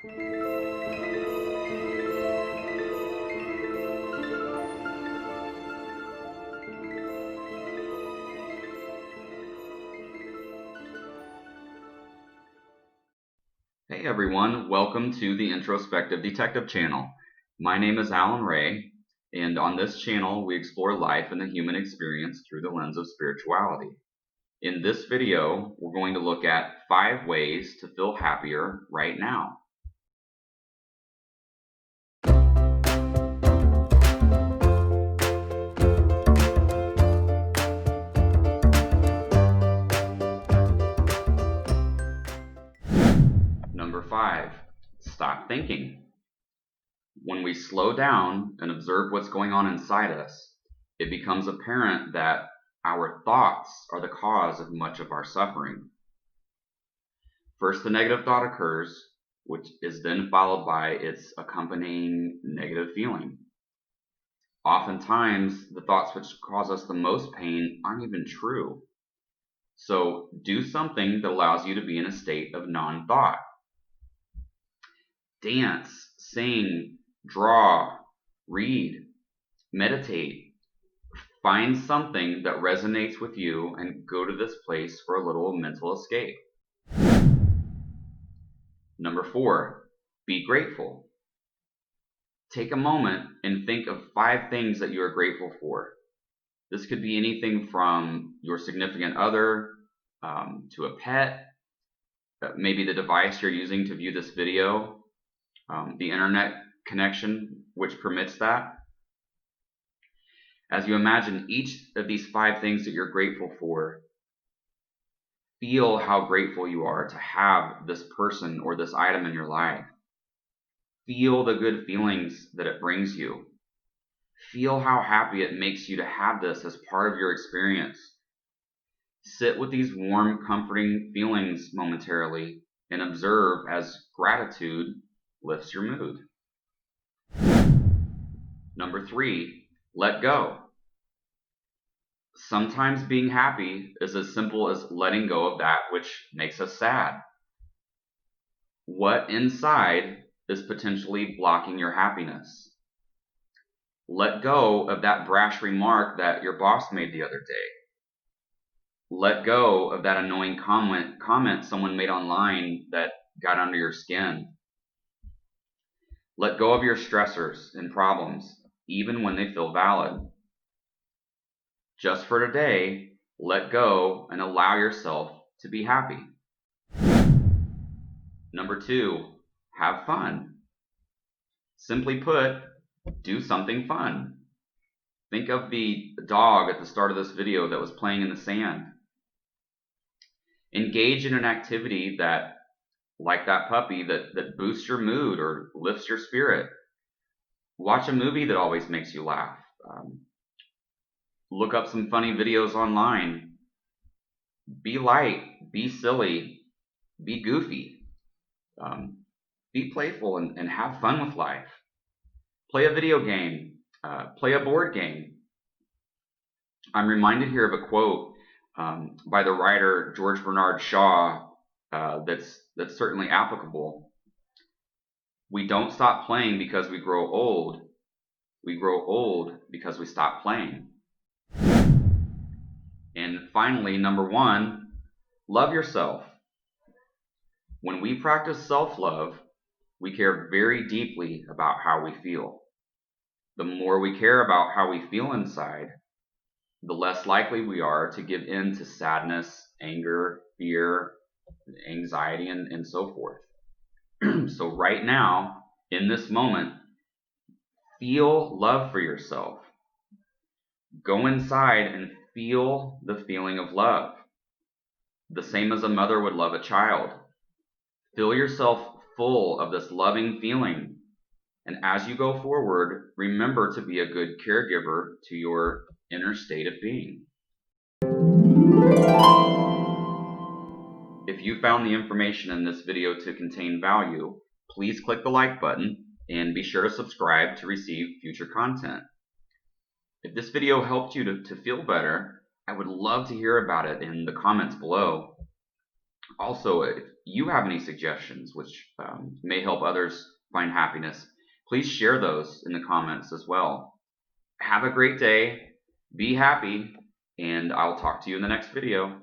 Hey everyone, welcome to the Introspective Detective channel. My name is Alan Ray, and on this channel we explore life and the human experience through the lens of spirituality. In this video, we're going to look at 5 ways to feel happier right now. Number 5, stop thinking. When we slow down and observe what's going on inside us, it becomes apparent that our thoughts are the cause of much of our suffering. First, the negative thought occurs, which is then followed by its accompanying negative feeling. Oftentimes, the thoughts which cause us the most pain aren't even true. So, do something that allows you to be in a state of non-thought. Dance, sing, draw, read, meditate. Find something that resonates with you and go to this place for a little mental escape. Number 4, be grateful. Take a moment and think of 5 things that you are grateful for. This could be anything from your significant other to a pet, maybe the device you're using to view this video, the internet connection which permits that. As you imagine each of these 5 things that you're grateful for, feel how grateful you are to have this person or this item in your life. Feel the good feelings that it brings you. Feel how happy it makes you to have this as part of your experience. Sit with these warm, comforting feelings momentarily and observe as gratitude lifts your mood. Number 3, let go. Sometimes being happy is as simple as letting go of that which makes us sad. What inside is potentially blocking your happiness? Let go of that brash remark that your boss made the other day. Let go of that annoying comment someone made online that got under your skin. Let go of your stressors and problems, even when they feel valid. Just for today, let go and allow yourself to be happy. Number 2, have fun. Simply put, do something fun. Think of the dog at the start of this video that was playing in the sand. Engage in an activity that, like that puppy, that boosts your mood or lifts your spirit. Watch a movie that always makes you laugh. Look up some funny videos online. Be light, be silly, be goofy. Be playful and have fun with life. Play a video game. Play a board game. I'm reminded here of a quote by the writer George Bernard Shaw that's certainly applicable. We don't stop playing because we grow old. We grow old because we stop playing. And finally, number 1, love yourself. When we practice self-love, we care very deeply about how we feel. The more we care about how we feel inside, the less likely we are to give in to sadness, anger, fear, anxiety, and so forth. So right now, in this moment, feel love for yourself. Go inside and feel the feeling of love, the same as a mother would love a child. Fill yourself full of this loving feeling, and as you go forward, remember to be a good caregiver to your inner state of being. If you found the information in this video to contain value, please click the like button and be sure to subscribe to receive future content. If this video helped you to feel better, I would love to hear about it in the comments below. Also, if you have any suggestions which may help others find happiness, please share those in the comments as well. Have a great day, be happy, and I'll talk to you in the next video.